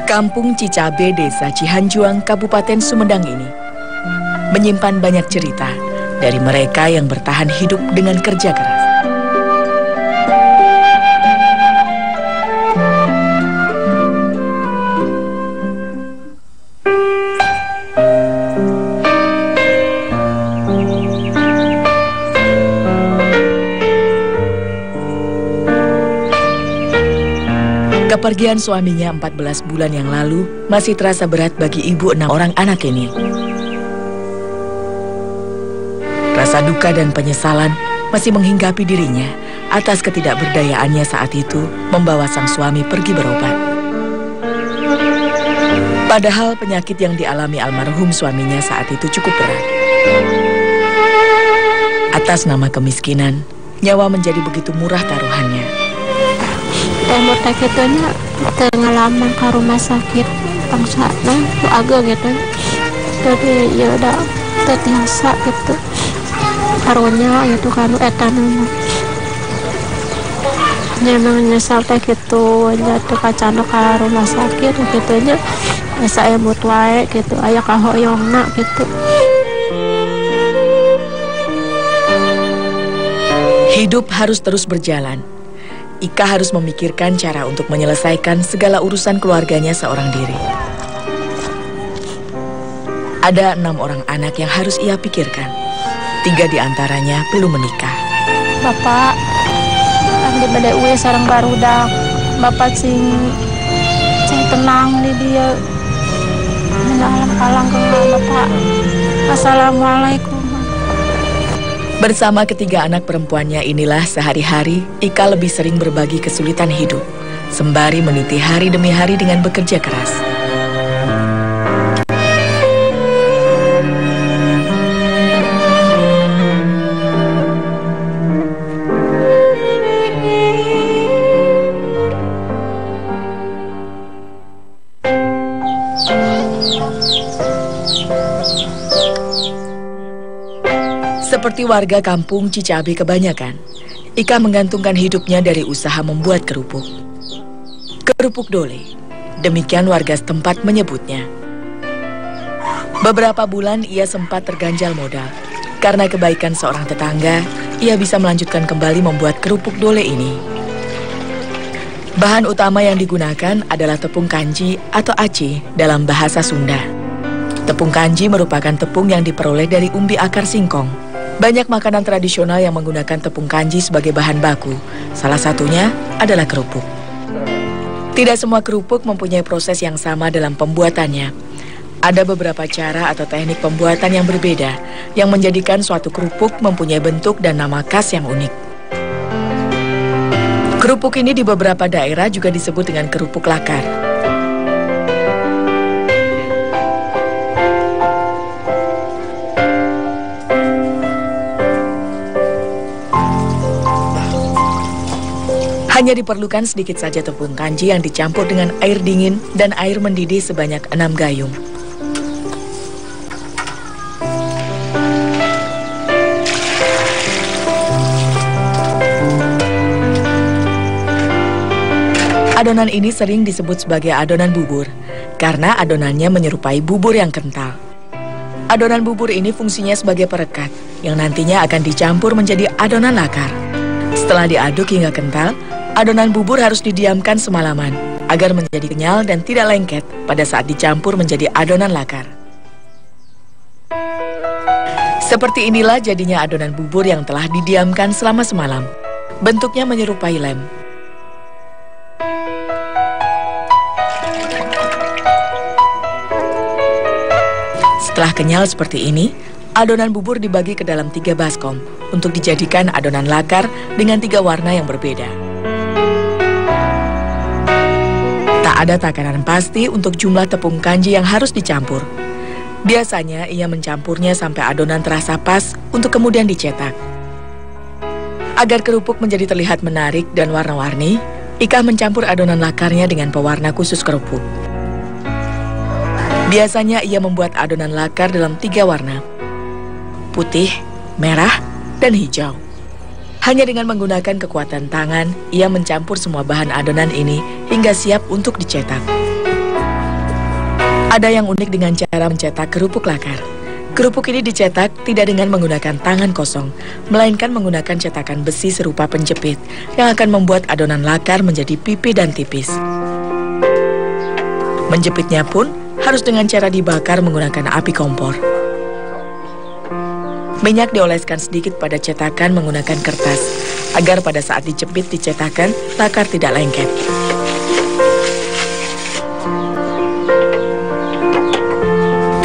Kampung Cicabe, Desa Cihanjuang, Kabupaten Sumedang ini menyimpan banyak cerita dari mereka yang bertahan hidup dengan kerja keras. Kepergian suaminya 14 bulan yang lalu masih terasa berat bagi ibu 6 orang anak ini. Rasa duka dan penyesalan masih menghinggapi dirinya atas ketidakberdayaannya saat itu membawa sang suami pergi berobat. Padahal penyakit yang dialami almarhum suaminya saat itu cukup berat. Atas nama kemiskinan, nyawa menjadi begitu murah taruhannya. Tembok itunya pengalaman ke rumah sakit bangsana itu agak gitu, jadi ya udah terbiasa gitu karunya itu kan etanama memang nyesal teh gitu jatuh kacana ke rumah sakit gitunya saya emut wae gitu aya kahoyongna gitu. Hidup harus terus berjalan. Ika harus memikirkan cara untuk menyelesaikan segala urusan keluarganya seorang diri. Ada 6 orang anak yang harus ia pikirkan. 3 diantaranya belum menikah. Bapak, di badai uwe sarang barudak. Bapak sing tenang di dia. Alang-alang ke Bapak. Assalamualaikum. Bersama ketiga anak perempuannya inilah sehari-hari Ika lebih sering berbagi kesulitan hidup, sembari meniti hari demi hari dengan bekerja keras. Seperti warga kampung Cicabe kebanyakan, Ika menggantungkan hidupnya dari usaha membuat kerupuk. Kerupuk dole, demikian warga setempat menyebutnya. Beberapa bulan ia sempat terganjal modal. Karena kebaikan seorang tetangga, ia bisa melanjutkan kembali membuat kerupuk dole ini. Bahan utama yang digunakan adalah tepung kanji atau aci dalam bahasa Sunda. Tepung kanji merupakan tepung yang diperoleh dari umbi akar singkong. Banyak makanan tradisional yang menggunakan tepung kanji sebagai bahan baku. Salah satunya adalah kerupuk. Tidak semua kerupuk mempunyai proses yang sama dalam pembuatannya. Ada beberapa cara atau teknik pembuatan yang berbeda, yang menjadikan suatu kerupuk mempunyai bentuk dan nama khas yang unik. Kerupuk ini di beberapa daerah juga disebut dengan kerupuk lakar. Hanya diperlukan sedikit saja tepung kanji yang dicampur dengan air dingin dan air mendidih sebanyak 6 gayung. Adonan ini sering disebut sebagai adonan bubur, karena adonannya menyerupai bubur yang kental. Adonan bubur ini fungsinya sebagai perekat, yang nantinya akan dicampur menjadi adonan lakar. Setelah diaduk hingga kental, adonan bubur harus didiamkan semalaman agar menjadi kenyal dan tidak lengket pada saat dicampur menjadi adonan lakar. Seperti inilah jadinya adonan bubur yang telah didiamkan selama semalam. Bentuknya menyerupai lem. Setelah kenyal seperti ini, adonan bubur dibagi ke dalam 3 baskom untuk dijadikan adonan lakar dengan 3 warna yang berbeda. Tak ada takaran pasti untuk jumlah tepung kanji yang harus dicampur. Biasanya ia mencampurnya sampai adonan terasa pas untuk kemudian dicetak. Agar kerupuk menjadi terlihat menarik dan warna-warni, Ika mencampur adonan lakarnya dengan pewarna khusus kerupuk. Biasanya ia membuat adonan lakar dalam 3 warna: putih, merah, dan hijau. Hanya dengan menggunakan kekuatan tangan, ia mencampur semua bahan adonan ini hingga siap untuk dicetak. Ada yang unik dengan cara mencetak kerupuk lakar. Kerupuk ini dicetak tidak dengan menggunakan tangan kosong, melainkan menggunakan cetakan besi serupa penjepit yang akan membuat adonan lakar menjadi pipih dan tipis. Menjepitnya pun harus dengan cara dibakar menggunakan api kompor. Minyak dioleskan sedikit pada cetakan menggunakan kertas, agar pada saat dijepit di cetakan, lakar tidak lengket.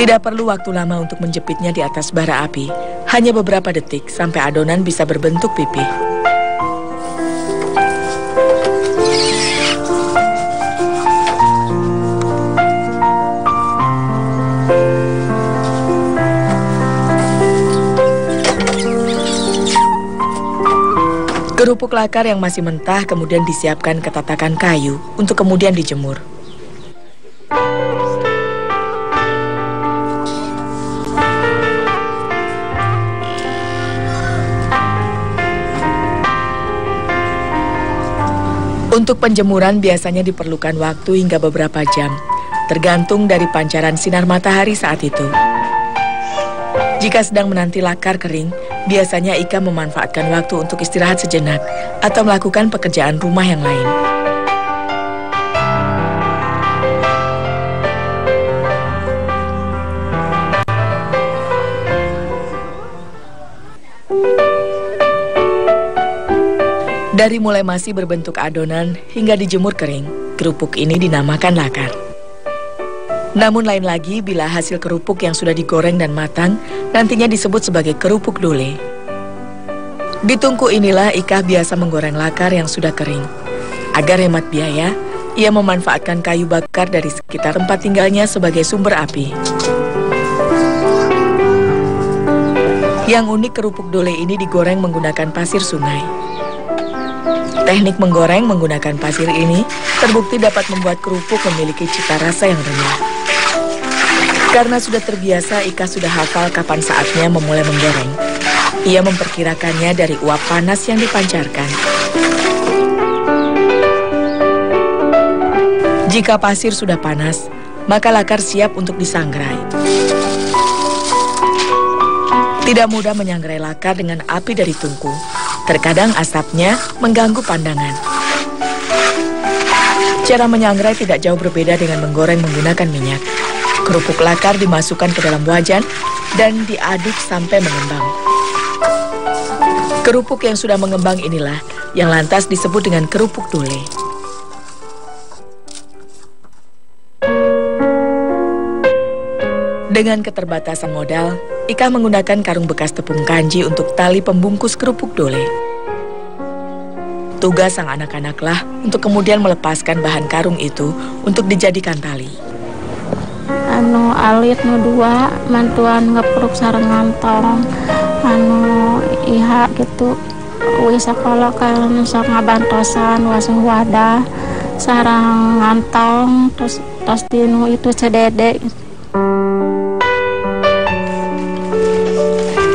Tidak perlu waktu lama untuk menjepitnya di atas bara api, hanya beberapa detik sampai adonan bisa berbentuk pipih. Kerupuk lakar yang masih mentah kemudian disiapkan ke tatakan kayu untuk kemudian dijemur. Untuk penjemuran biasanya diperlukan waktu hingga beberapa jam, tergantung dari pancaran sinar matahari saat itu. Jika sedang menanti lakar kering, biasanya Ika memanfaatkan waktu untuk istirahat sejenak atau melakukan pekerjaan rumah yang lain. Dari mulai masih berbentuk adonan hingga dijemur kering, kerupuk ini dinamakan lakar. Namun lain lagi bila hasil kerupuk yang sudah digoreng dan matang nantinya disebut sebagai kerupuk dole. Di tungku inilah Ika biasa menggoreng lakar yang sudah kering. Agar hemat biaya, ia memanfaatkan kayu bakar dari sekitar tempat tinggalnya sebagai sumber api. Yang unik kerupuk dole ini digoreng menggunakan pasir sungai. Teknik menggoreng menggunakan pasir ini terbukti dapat membuat kerupuk memiliki cita rasa yang renyah. Karena sudah terbiasa, Ika sudah hafal kapan saatnya memulai menggoreng. Ia memperkirakannya dari uap panas yang dipancarkan. Jika pasir sudah panas, maka lakar siap untuk disangrai. Tidak mudah menyangrai lakar dengan api dari tungku. Terkadang asapnya mengganggu pandangan. Cara menyangrai tidak jauh berbeda dengan menggoreng menggunakan minyak. Kerupuk lakar dimasukkan ke dalam wajan dan diaduk sampai mengembang. Kerupuk yang sudah mengembang inilah yang lantas disebut dengan kerupuk dole. Dengan keterbatasan modal, Ika menggunakan karung bekas tepung kanji untuk tali pembungkus kerupuk dole. Tugas sang anak-anaklah untuk kemudian melepaskan bahan karung itu untuk dijadikan tali. Alit nu dua mantuan ngepruk sareng ngantong iha gitu wis sekolah kan sok ngabantosan wasuh wadah sareng ngantong terus dinu itu cedede.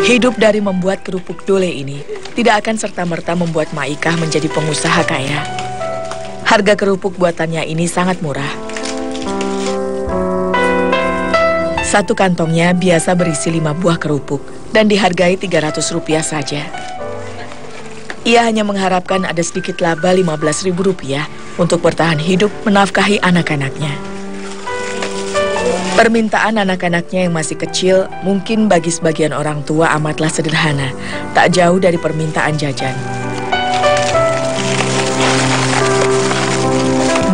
Hidup dari membuat kerupuk dole ini tidak akan serta-merta membuat Maikah menjadi pengusaha kaya. Harga kerupuk buatannya ini sangat murah. Satu kantongnya biasa berisi 5 buah kerupuk dan dihargai Rp300 saja. Ia hanya mengharapkan ada sedikit laba Rp15.000 untuk bertahan hidup menafkahi anak-anaknya. Permintaan anak-anaknya yang masih kecil mungkin bagi sebagian orang tua amatlah sederhana, tak jauh dari permintaan jajan.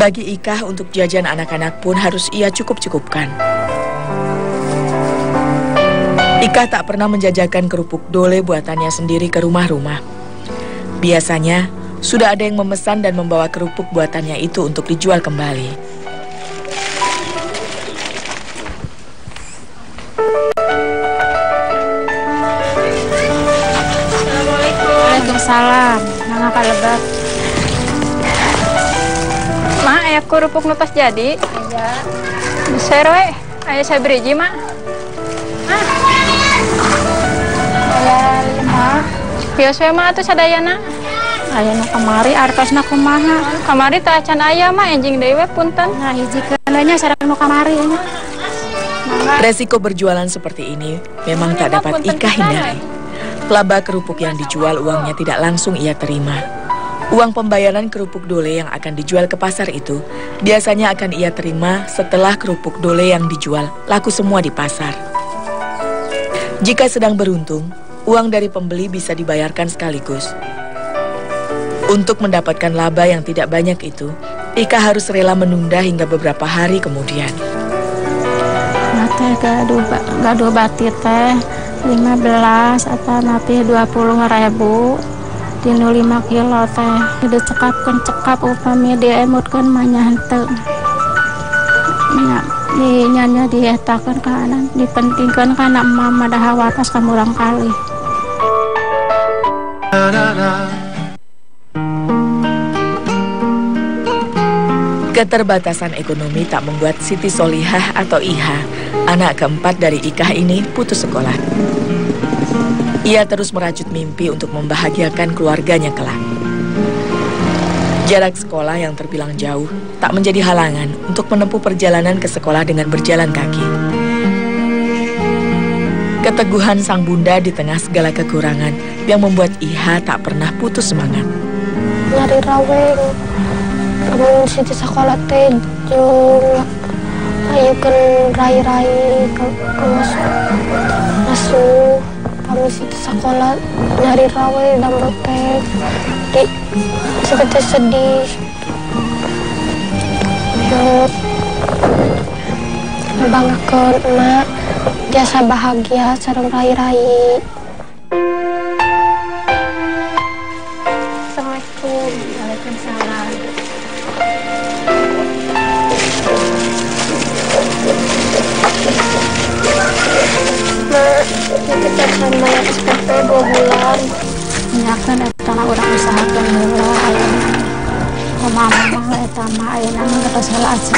Bagi Ika untuk jajan anak-anak pun harus ia cukup-cukupkan. Ika tak pernah menjajakan kerupuk dole buatannya sendiri ke rumah-rumah. Biasanya, sudah ada yang memesan dan membawa kerupuk buatannya itu untuk dijual kembali. Waalaikumsalam. Nangga kalebet. Mak, aya kerupuk nu tos jadi? Iya. Besar we. Aya sabriji, Mak? Aya 5. Biasa mah atuh sadayana. Aya nu kamari artosna kumaha. Kamari teh acan aya mah enjing deui we punten. Nah hiji keuleunya sareng nu kamari nya. Resiko berjualan seperti ini memang tak dapat Ika hindari. Laba kerupuk yang dijual uangnya tidak langsung ia terima. Uang pembayaran kerupuk dole yang akan dijual ke pasar itu biasanya akan ia terima setelah kerupuk dole yang dijual laku semua di pasar. Jika sedang beruntung, uang dari pembeli bisa dibayarkan sekaligus. Untuk mendapatkan laba yang tidak banyak itu, Ika harus rela menunda hingga beberapa hari kemudian. Teh gaduh batit teh 15 atau nanti 20.000 dinu 5 kilo teh udah cekap upami diemutkan manya henteu nya dietakan kanan dipentingkan karena mama dah hawatas kamurang kali. Keterbatasan ekonomi tak membuat Siti Solihah atau Iha, anak keempat dari Ika ini, putus sekolah. Ia terus merajut mimpi untuk membahagiakan keluarganya kelak. Jarak sekolah yang terbilang jauh tak menjadi halangan untuk menempuh perjalanan ke sekolah dengan berjalan kaki. Keteguhan sang bunda di tengah segala kekurangan yang membuat Iha tak pernah putus semangat. Nyari raweng namun Siti sekolah teh jeung ayukeun rai-rai masuk kami Siti sekolah nyari rawe dan teh di seperti sedih banggakeun emak jasa bahagia sareng rai-rai. Assalamualaikum. Waalaikumsalam. Kita akan bayar SPP 2 bulan. Ya kan eta urang usahakeun heula aya. Mama eta mah ayeuna geus heula aja.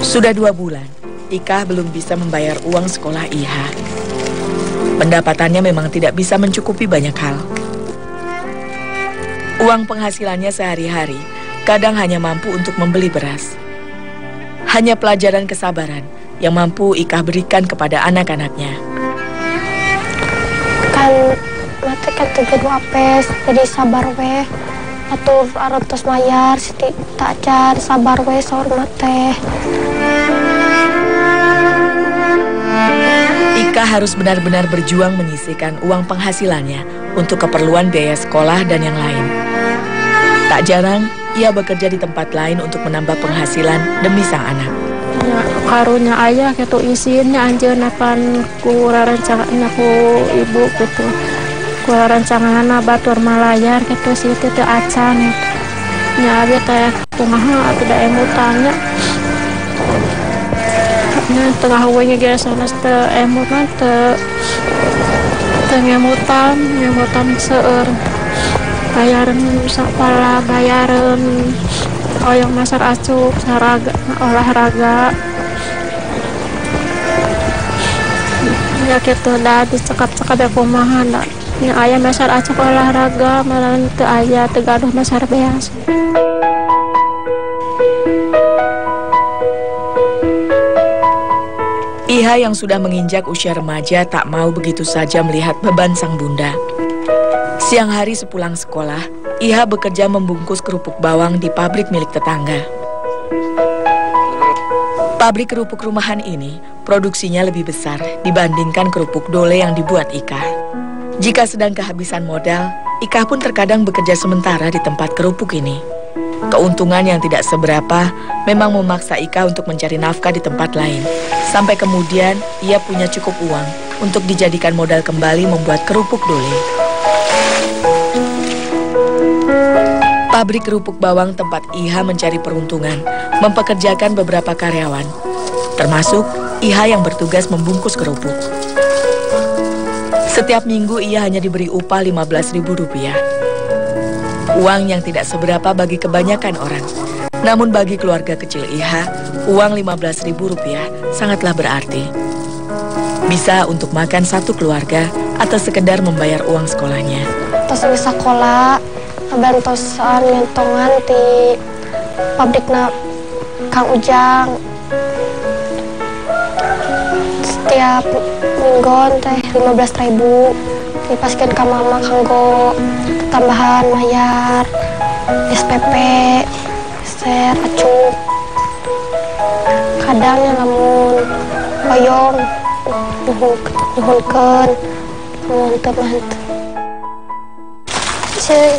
Sudah 2 bulan, Ika belum bisa membayar uang sekolah Iha. Pendapatannya memang tidak bisa mencukupi banyak hal. Uang penghasilannya sehari-hari kadang hanya mampu untuk membeli beras. Hanya pelajaran kesabaran yang mampu Ika berikan kepada anak-anaknya. Kan mate kan tegedu apes jadi sabar we atur arantos mayar Siti tak ajar sabar we saur mate. Ika harus benar-benar berjuang menyisihkan uang penghasilannya untuk keperluan biaya sekolah dan yang lain. Tak jarang ia bekerja di tempat lain untuk menambah penghasilan demi sang anak. Ya, karunya ayah gitu isinnya anjeun pan ku rancangana ku ibu gitu. Ku rancangana batur malayar gitu Siti teu acan. Nya abi teh kumaha atuh da emutannya. Nah, tengah we ge sanes teu emut mah teu ngemutan seueur. Bayaran sapala bayaran oyong masar acuk saraga olahraga ya kitu da dicekap-cekap da kumaha da nya aya masar acuk olahraga malan teu aya teu gaduh masar beas. Iha yang sudah menginjak usia remaja tak mau begitu saja melihat beban sang bunda. Siang hari sepulang sekolah, Iha bekerja membungkus kerupuk bawang di pabrik milik tetangga. Pabrik kerupuk rumahan ini produksinya lebih besar dibandingkan kerupuk dole yang dibuat Ika. Jika sedang kehabisan modal, Ika pun terkadang bekerja sementara di tempat kerupuk ini. Keuntungan yang tidak seberapa memang memaksa Ika untuk mencari nafkah di tempat lain. Sampai kemudian ia punya cukup uang untuk dijadikan modal kembali membuat kerupuk dole. Pabrik kerupuk bawang tempat Iha mencari peruntungan mempekerjakan beberapa karyawan, termasuk Iha yang bertugas membungkus kerupuk. Setiap minggu ia hanya diberi upah Rp15.000. Uang yang tidak seberapa bagi kebanyakan orang. Namun bagi keluarga kecil Iha, uang Rp15.000 sangatlah berarti. Bisa untuk makan satu keluarga atau sekedar membayar uang sekolahnya. tos di sekolah bantosan ngentongan di pabrikna Kang Ujang. Setiap minggon teh 15.000 dipaskeun ka mama kanggo tambahan mayar SPP, ser, acuh. Kadangnya lamun hoyong nuhunkeun lamun teu mah henteu.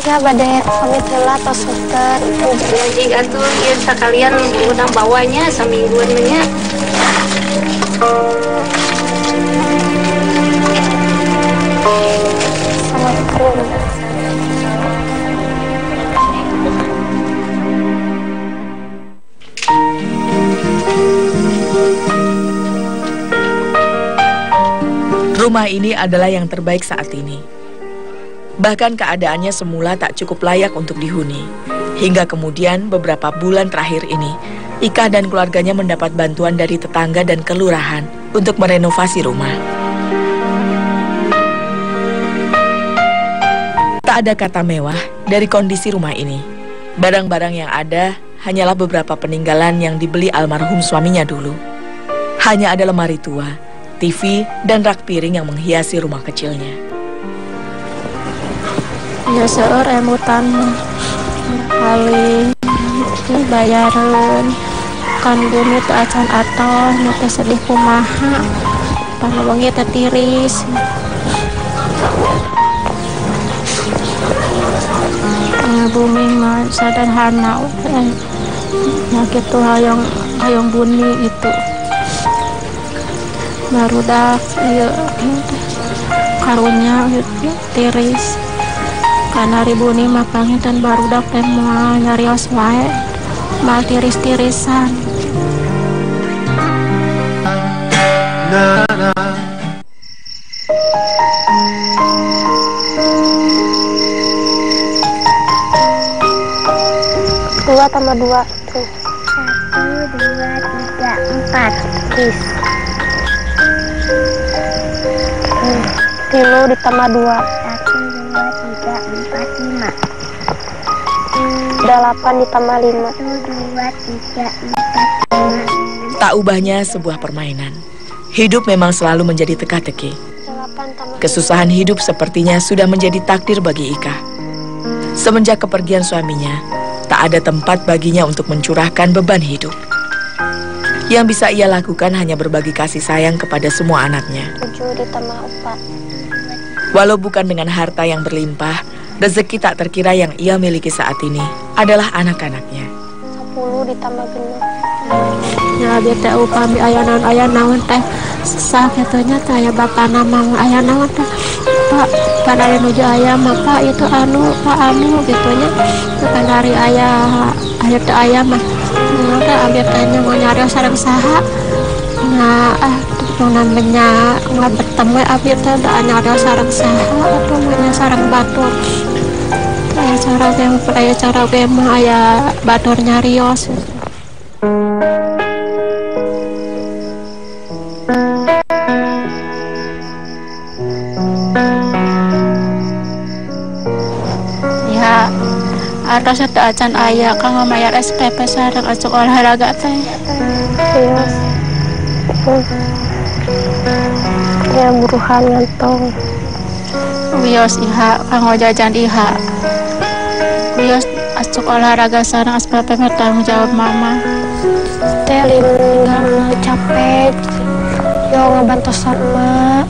Ya bade pamit heula tos suster. Jadi atuh ieu sakalian udang bawanya samingguan nya. Assalamualaikum. Rumah ini adalah yang terbaik saat ini. Bahkan keadaannya semula tak cukup layak untuk dihuni. Hingga kemudian beberapa bulan terakhir ini, Ika dan keluarganya mendapat bantuan dari tetangga dan kelurahan untuk merenovasi rumah. Tak ada kata mewah dari kondisi rumah ini. Barang-barang yang ada hanyalah beberapa peninggalan yang dibeli almarhum suaminya dulu. Hanya ada lemari tua, TV, dan rak piring yang menghiasi rumah kecilnya. Ya seueur emutan kali bayaran kan bumi teu acan atoh nu teh sedih kumaha pan wengi teh tiris. Bumi mah sederhana ya gitu hayong buni itu barudak ieu karunya gitu tiris. Karena ribuni makangitan barudak teh moal nyarios wae mal tiris-tirisan. Dua tambah dua tuh. 1, 2, 3, 4. Kis. 3 ditambah 2. 8 ditambah 5. 1, 2, 3, 4, 5. Tak ubahnya sebuah permainan. Hidup memang selalu menjadi teka-teki. Kesusahan hidup sepertinya sudah menjadi takdir bagi Ika. Semenjak kepergian suaminya, tak ada tempat baginya untuk mencurahkan beban hidup. Yang bisa ia lakukan hanya berbagi kasih sayang kepada semua anaknya. 7 ditambah 4. Walau bukan dengan harta yang berlimpah, rezeki tak terkira yang ia miliki saat ini adalah anak-anaknya. 10 ditambah genep. Ya dia teh upami aya naon teh sah kitunya teh aya bapana mang aya naon teh Pak pada nuju aya mah Pak itu Pak anu gitunya bukan dari aya teh aya mah teh abdi teh mau nyari sareng saha nah nu namanya nggak bertemu abdi teh da nyari sareng saha atuh mah sareng batur aya cara ge mah aya batur nyarios. Ya, atas itu acan ayah kang mayar SPP sareng acuk olahraga teh. Iya. Ya buruhan ngantong. Wios iha kang jajan iha. Wios acuk olahraga sareng SPP mah tanggung jawab mama. Teh linggang capek. Yo ngabantosan emak.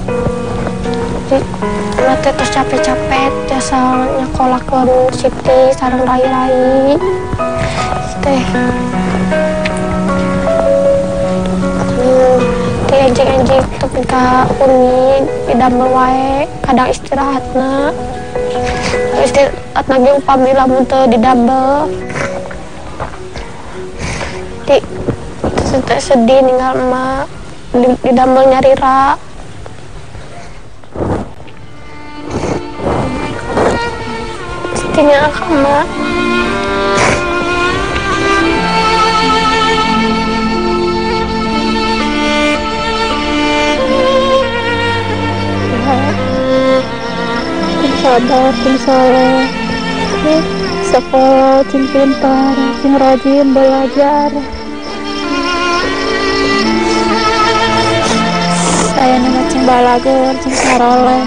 Nanti terus capek-capek jasa nyekolakeun Siti sareng rai-rai teh di enjing-enjing tuh minta uni didamel wae kadang istirahatna ge upami lamun teu didamel di sedih ninggal emak didamel nyarira. Tinggal kamu. Bisa sabar cing soleh, sekolah cing pintar cing rajin belajar. Saya nama cing balager cing saroleh.